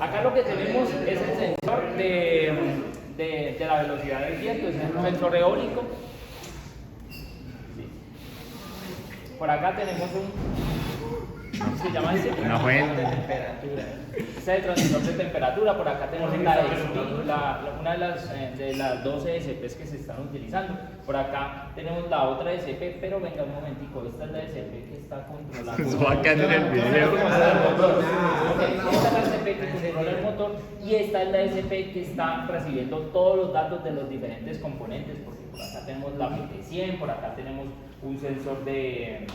Acá lo que tenemos es el sensor de la velocidad del viento, es un sensor eólico. Por acá tenemos ¿cómo se llama ese? Una fuente. De temperatura. Ese es el transmisor de temperatura. Por acá tenemos una de las 12 SPs que se están utilizando. Por acá tenemos la otra SP, pero venga un momentico, esta es la SP que está controlando. Eso va a quedar en el video. Esta es la SP que controla el motor y esta es la SP que está recibiendo todos los datos de los diferentes componentes, porque por acá tenemos la PT100, por acá tenemos un sensor de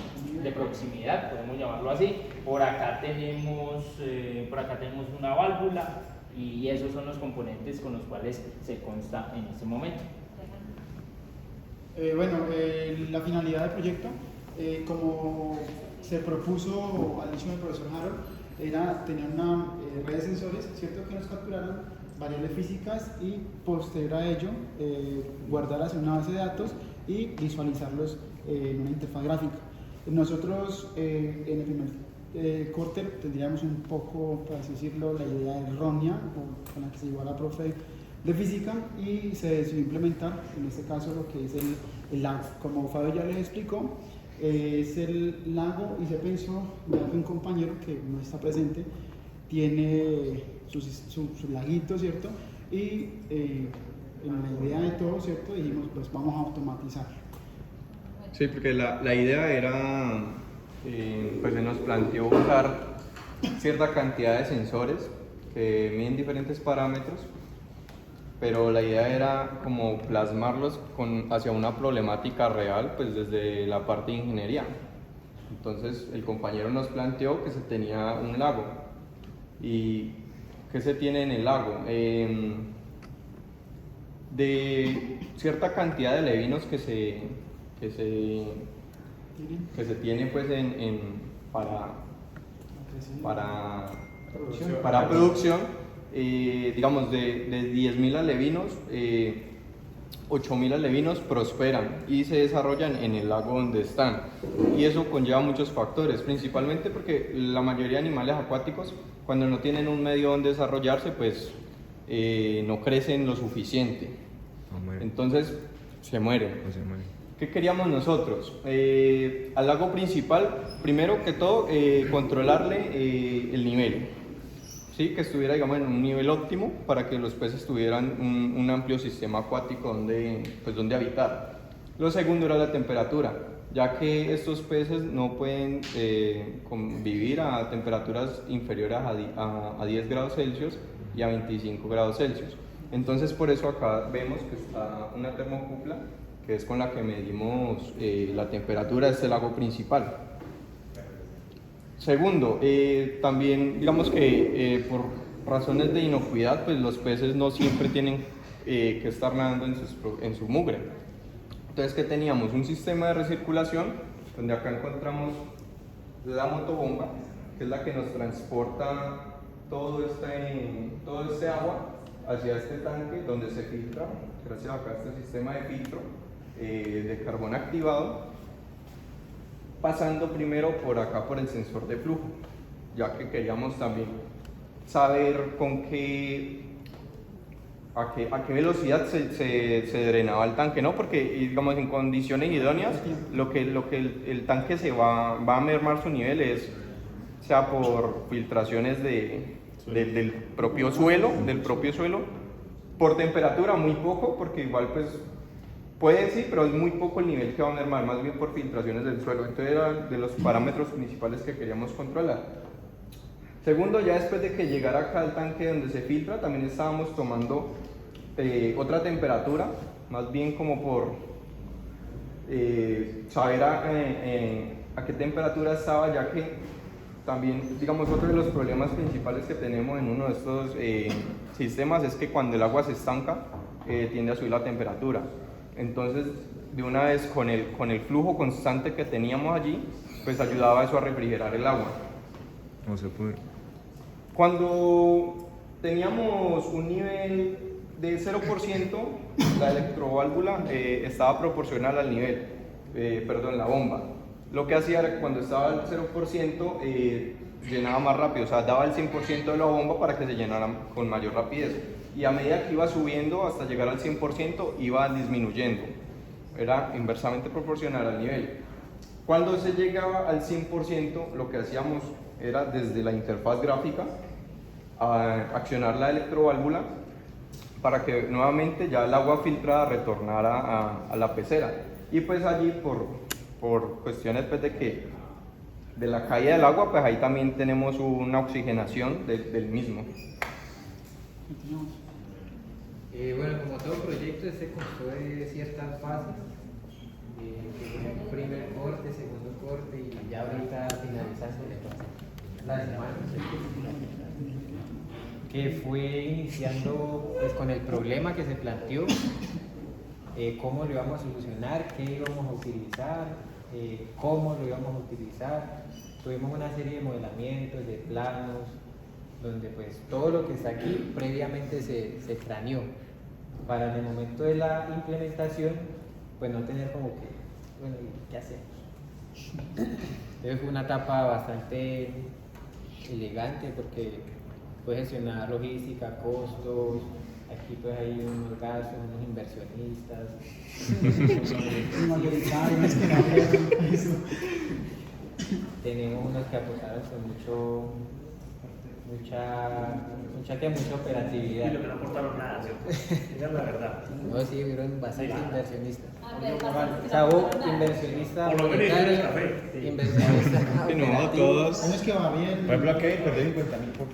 proximidad, podemos llamarlo así, por acá tenemos una válvula y esos son los componentes con los cuales se consta en este momento. La finalidad del proyecto, como se propuso al inicio del profesor Harold, era tener una red de sensores, ¿cierto?, que nos capturaran variables físicas y posterior a ello guardarlas en una base de datos y visualizarlos en una interfaz gráfica. Nosotros en el primer corte tendríamos un poco, por así decirlo, la idea errónea con la que se llegó a la profe de física y se decidió implementar en este caso lo que es el lago. Como Fabio ya les explicó, es el lago y se pensó, ya que un compañero que no está presente tiene sus laguitos, ¿cierto? Y en la idea de todo, ¿cierto?, dijimos, pues vamos a automatizar. Sí, porque la idea era, pues se nos planteó usar cierta cantidad de sensores que miden diferentes parámetros, pero la idea era como plasmarlos hacia una problemática real, pues desde la parte de ingeniería. Entonces el compañero nos planteó que se tenía un lago. ¿Y qué se tiene en el lago? De cierta cantidad de levinos que se tiene pues para producción, digamos de 10.000 alevinos, 8.000 alevinos prosperan y se desarrollan en el lago donde están, y eso conlleva muchos factores, principalmente porque la mayoría de animales acuáticos, cuando no tienen un medio donde desarrollarse, pues no crecen lo suficiente, entonces se mueren. ¿Qué queríamos nosotros? Al lago principal, primero que todo, controlarle el nivel, ¿sí? Que estuviera, digamos, en un nivel óptimo para que los peces tuvieran un amplio sistema acuático donde habitar. Lo segundo era la temperatura, ya que estos peces no pueden convivir a temperaturas inferiores a 10 grados Celsius y a 25 grados Celsius. Entonces, por eso acá vemos que está una termocupla, que es con la que medimos la temperatura de este lago principal. Segundo, también digamos que por razones de inocuidad, pues los peces no siempre tienen que estar nadando en su mugre. Entonces, ¿qué teníamos? Un sistema de recirculación, donde acá encontramos la motobomba, que es la que nos transporta todo este agua hacia este tanque, donde se filtra, gracias acá a este sistema de filtro de carbón activado, pasando primero por acá por el sensor de flujo, ya que queríamos también saber a qué velocidad se drenaba el tanque, ¿no? Porque digamos en condiciones idóneas lo que el tanque se va a mermar su nivel sea por filtraciones del propio suelo, por temperatura muy poco, porque igual pues puede sí, pero es muy poco el nivel que va a mermar, más bien por filtraciones del suelo. Entonces era de los parámetros principales que queríamos controlar. Segundo, ya después de que llegara acá al tanque donde se filtra, también estábamos tomando otra temperatura, más bien como por saber a qué temperatura estaba, ya que también, digamos, otro de los problemas principales que tenemos en uno de estos sistemas es que cuando el agua se estanca, tiende a subir la temperatura. Entonces, de una vez con el flujo constante que teníamos allí, pues ayudaba eso a refrigerar el agua. No se puede. Cuando teníamos un nivel de 0%, la electroválvula estaba proporcional al nivel, la bomba. Lo que hacía era que cuando estaba al 0%, llenaba más rápido, o sea, daba el 100% de la bomba para que se llenara con mayor rapidez. Y a medida que iba subiendo hasta llegar al 100%, iba disminuyendo. Era inversamente proporcional al nivel. Cuando se llegaba al 100%, lo que hacíamos era desde la interfaz gráfica accionar la electroválvula para que nuevamente ya el agua filtrada retornara a la pecera. Y pues allí por cuestiones pues de la caída del agua, pues ahí también tenemos una oxigenación del mismo. Bueno, como todo proyecto, este constó de ciertas fases, que fue primer corte, segundo corte y ya ahorita finalizando la semana, que fue iniciando pues, con el problema que se planteó, cómo lo íbamos a solucionar, qué íbamos a utilizar, cómo lo íbamos a utilizar. Tuvimos una serie de modelamientos, de planos, donde pues todo lo que está aquí previamente se craneó para en el momento de la implementación pues no tener como que, bueno, ¿qué hacemos? Entonces fue una etapa bastante elegante porque fue gestionar logística, costos, aquí pues hay unos gastos, unos inversionistas, tenemos unos que apostaron con mucha operatividad. Y lo que no aportaron nada, ¿cierto? Digan la verdad. No, sí, hubieron bastante inversionistas. bastante O sea, hubo inversionista Por lo menos monetario, hicieron café, sí. inversionista Sí, no, operativo. todos. ¿Cómo es que va bien? Por ejemplo, aquí perdí 50.000 por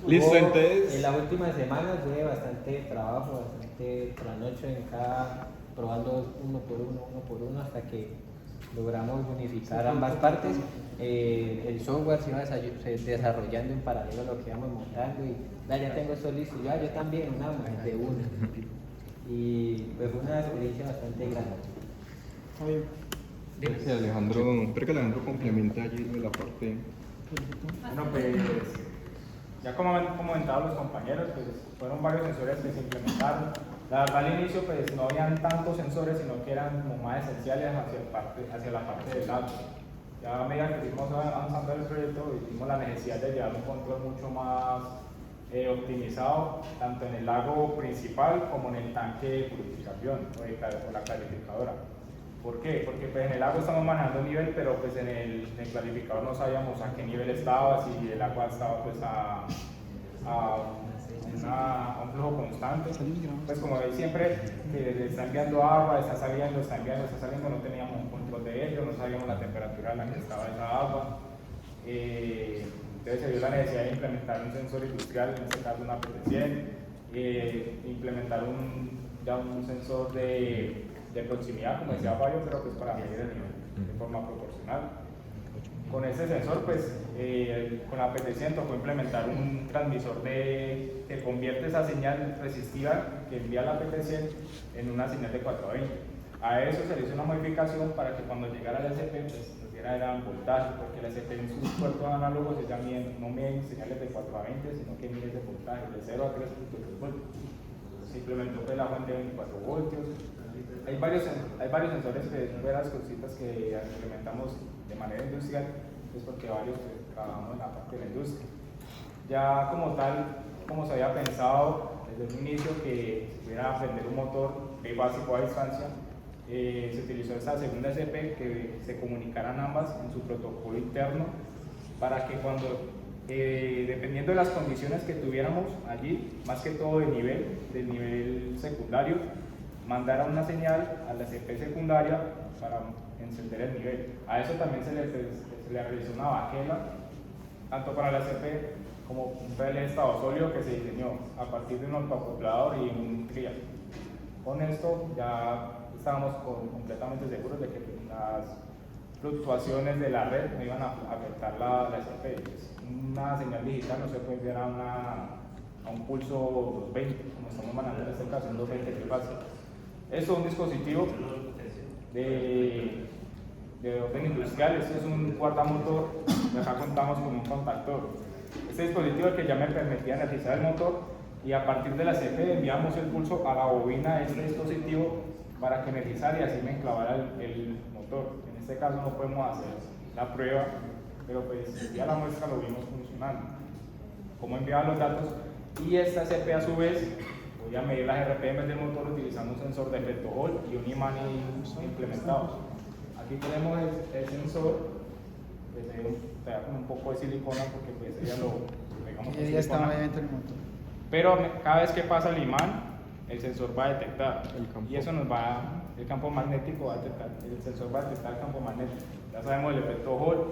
Listo, Hubo, entonces. en las últimas semanas tuve bastante trabajo, bastante trasnocho en cada, probando uno por uno, hasta que logramos unificar ambas partes. El software se iba desarrollando en paralelo a lo que íbamos montando y ya tengo esto listo, yo también, una más de uno. Y pues fue una experiencia bastante grande. Gracias, Alejandro. Espero que Alejandro complementa allí de la parte. Bueno, pues ya como han comentado los compañeros, pues fueron varios sensores que se implementaron. La verdad al inicio pues no habían tantos sensores, sino que eran como más esenciales hacia la parte del lago. Ya a medida que fuimos avanzando en el proyecto, vimos la necesidad de llevar un control mucho más optimizado, tanto en el lago principal como en el tanque de purificación o la clarificadora. ¿Por qué? Porque pues en el lago estamos manejando un nivel, pero pues en el clarificador no sabíamos a qué nivel estaba, si el agua estaba pues a un flujo constante. Pues como veis siempre que está enviando agua, está saliendo, no teníamos un control de ello, no sabíamos la temperatura a la que estaba esa agua. Entonces se vio la necesidad de implementar un sensor industrial, en este caso una PT100, implementar un sensor de proximidad, como decía Fabio, pero pues para medir el nivel de forma proporcional. Con ese sensor, pues con la PT100 tocó implementar un transmisor que convierte esa señal resistiva que envía la PT100 en una señal de 420. A eso se le hizo una modificación para que cuando llegara al SP pues, nos diera voltaje, porque el SP en sus puertos análogos no miden señales de 420, sino que miden de voltaje de 0 a 3.3 voltios. Se implementó pues, la fuente de 24 voltios. Hay varios sensores que son las cositas que implementamos de manera industrial, pues porque varios pues, trabajamos en la parte de la industria. Ya como tal, como se había pensado desde un inicio que se pudiera vender un motor básico a distancia, se utilizó esta segunda SP que se comunicaran ambas en su protocolo interno para que cuando, dependiendo de las condiciones que tuviéramos allí, más que todo del nivel secundario, mandara una señal a la SP secundaria para encender el nivel. A eso también se le realizó una baquela, tanto para la SP como un PLC estado sólido que se diseñó a partir de un autoacoplador y un trial. Con esto ya estábamos completamente seguros de que las fluctuaciones de la red no iban a afectar la SP. Una señal digital no se puede enviar a un pulso 220, como estamos manejando en este caso, un 220 trifásico. Esto es un dispositivo de orden industrial. Este es un guardamotor, y acá contamos con un contactor. Este dispositivo es el que ya me permitía energizar el motor y a partir de la CP enviamos el pulso a la bobina de este dispositivo para que energizara y así me enclavara el motor. En este caso no podemos hacer la prueba, pero pues ya la muestra lo vimos funcionando. Cómo enviaba los datos, y esta CP a su vez voy a medir las RPM del motor utilizando un sensor de efecto Hall y un imán implementados. Aquí tenemos el sensor, pues te da como un poco de silicona porque pues ella lo pegamos con Ya está silicona. obviamente en el motor. Pero cada vez que pasa el imán, el sensor va a detectar. El campo. Y eso nos va, el campo magnético va a detectar, el sensor va a detectar el campo magnético. Ya sabemos el efecto Hall,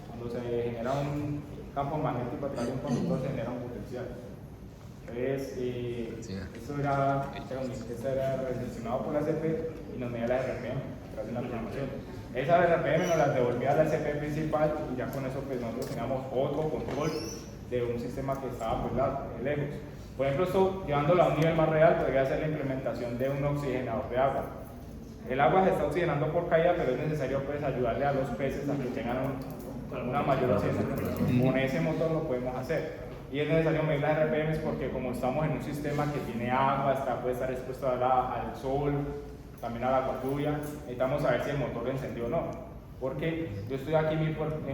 cuando se genera un campo magnético a través de un conductor se genera un potencial. Entonces, esto era recepcionado por la CP y nos medía la RPM a través de una programación. Esa RPM nos las devolvía a la CP principal y ya con eso pues nosotros teníamos otro control de un sistema que estaba pues lejos. Por ejemplo, esto llevándolo a un nivel más real podría ser la implementación de un oxigenador de agua. El agua se está oxigenando por caída, pero es necesario pues ayudarle a los peces a que tengan una mayor oxigenación. Con ese motor lo podemos hacer. Y es necesario medir las RPMs porque como estamos en un sistema que tiene agua, puede estar expuesto al sol, también a la agua lluvia, necesitamos saber si el motor encendió o no. Porque yo estoy aquí en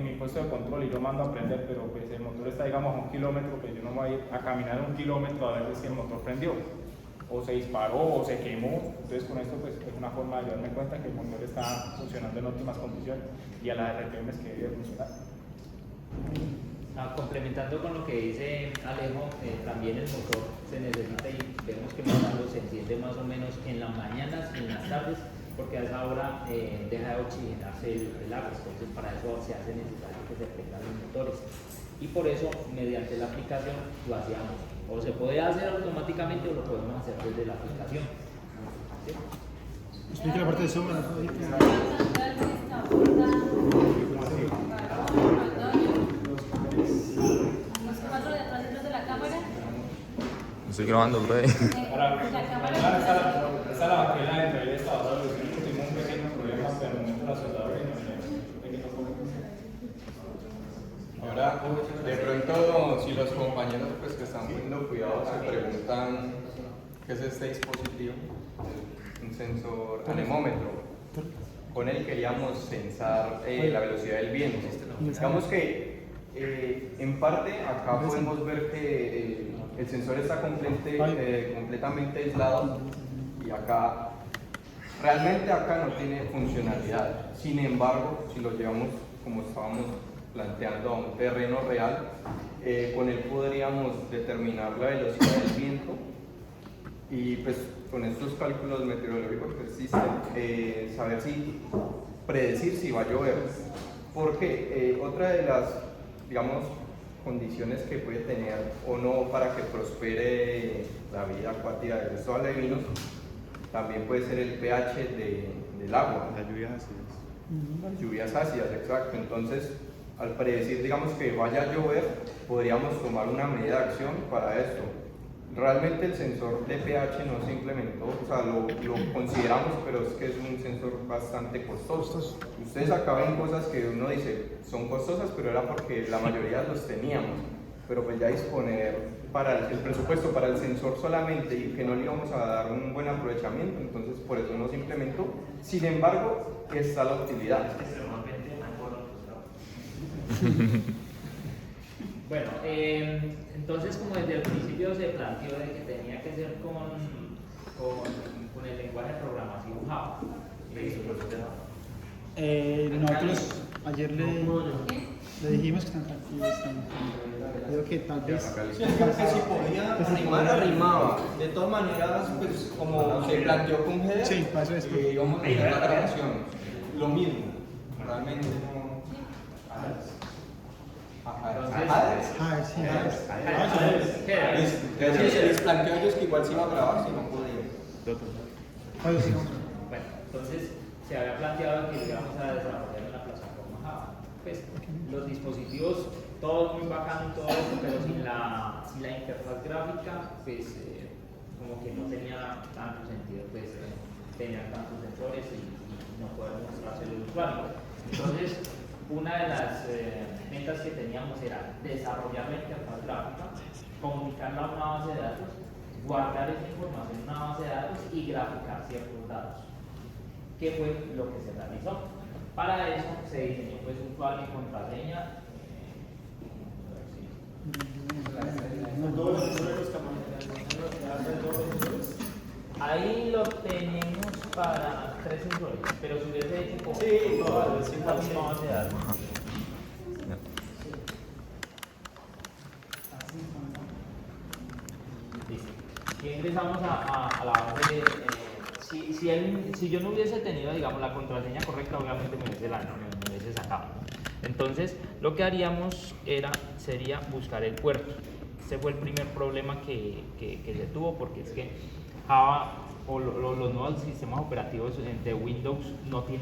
mi puesto de control y yo mando a prender, pero pues el motor está digamos a 1 kilómetro, pues yo no voy a ir a caminar 1 kilómetro a ver si el motor prendió, o se disparó, o se quemó. Entonces con esto pues es una forma de darme cuenta que el motor está funcionando en óptimas condiciones y a las RPMs que debe funcionar. Complementando con lo que dice Alejo, también el motor se necesita y vemos que se enciende más o menos en las mañanas y en las tardes, porque a esa hora deja de oxigenarse el agua, entonces para eso se hace necesario que se prendan los motores. Y por eso, mediante la aplicación, lo hacíamos. O se puede hacer automáticamente o lo podemos hacer desde la aplicación. ¿Sí? Explique la parte de sombra. Estoy grabando, bro. Esa es la baquela de entrega de Estados Unidos. Tuvimos un pequeño problema, pero el momento de la soldadura y un pequeño problema. Ahora, de pronto, si los compañeros pues, que están poniendo cuidado se preguntan qué es este dispositivo, un sensor anemómetro. Con él queríamos censar la velocidad del viento. Digamos que en parte acá podemos ver que el sensor está completamente aislado y acá realmente acá no tiene funcionalidad. Sin embargo, si lo llevamos como estábamos planteando a un terreno real, con él podríamos determinar la velocidad del viento y pues con estos cálculos meteorológicos que existen, saber si predecir si va a llover. Porque otra de las, digamos, condiciones que puede tener o no para que prospere la vida acuática de estos alevinos también puede ser el pH del agua. Las lluvias ácidas. Las lluvias ácidas, exacto. Entonces, al predecir, digamos, que vaya a llover, podríamos tomar una medida de acción para esto. Realmente el sensor de pH no se implementó, o sea, lo consideramos, pero es que es un sensor bastante costoso. Ustedes acá ven cosas que uno dice son costosas, pero era porque la mayoría los teníamos. Pero pues ya disponer para el presupuesto para el sensor solamente y que no le íbamos a dar un buen aprovechamiento, entonces por eso no se implementó. Sin embargo, está la utilidad. Bueno, entonces como desde el principio se planteó de que tenía que ser con el lenguaje de programación Java. Nosotros ayer le dijimos que están tranquilos. Creo que tal vez. Sí, es que si podía arrimar, arrimaba. De todas maneras, pues como se planteó con GEDER, Sí, para eso es. íbamos a hacer la grabación. Lo mismo, realmente no. Se les planteó a ellos que igual se iba a grabar si no podían. Bueno, entonces se había planteado que íbamos a desarrollar en la plataforma Java. Pues los dispositivos, todos muy bacanos, todo eso, pero sin la interfaz gráfica, pues como que no tenía tanto sentido, pues tener tantos sensores y no poder mostrárselo al usuario. Entonces, una de las metas que teníamos era desarrollar la interfaz gráfica, comunicarla a una base de datos, guardar esa información en una base de datos y graficar ciertos datos. ¿Qué fue lo que se realizó? Para eso se diseñó pues un usuario y contraseña. Todos los sensores, los tamaños, Ahí lo tenemos para 3 sensores, pero si hubiese hecho como Sí, todas, sí, esta misma base de datos. Listo. Y ingresamos a la base de, si yo no hubiese tenido, digamos, la contraseña correcta, obviamente me hubiese sacado. Entonces, lo que haríamos sería buscar el puerto. Ese fue el primer problema que se tuvo, porque es que Java o los nuevos sistemas operativos de Windows no tienen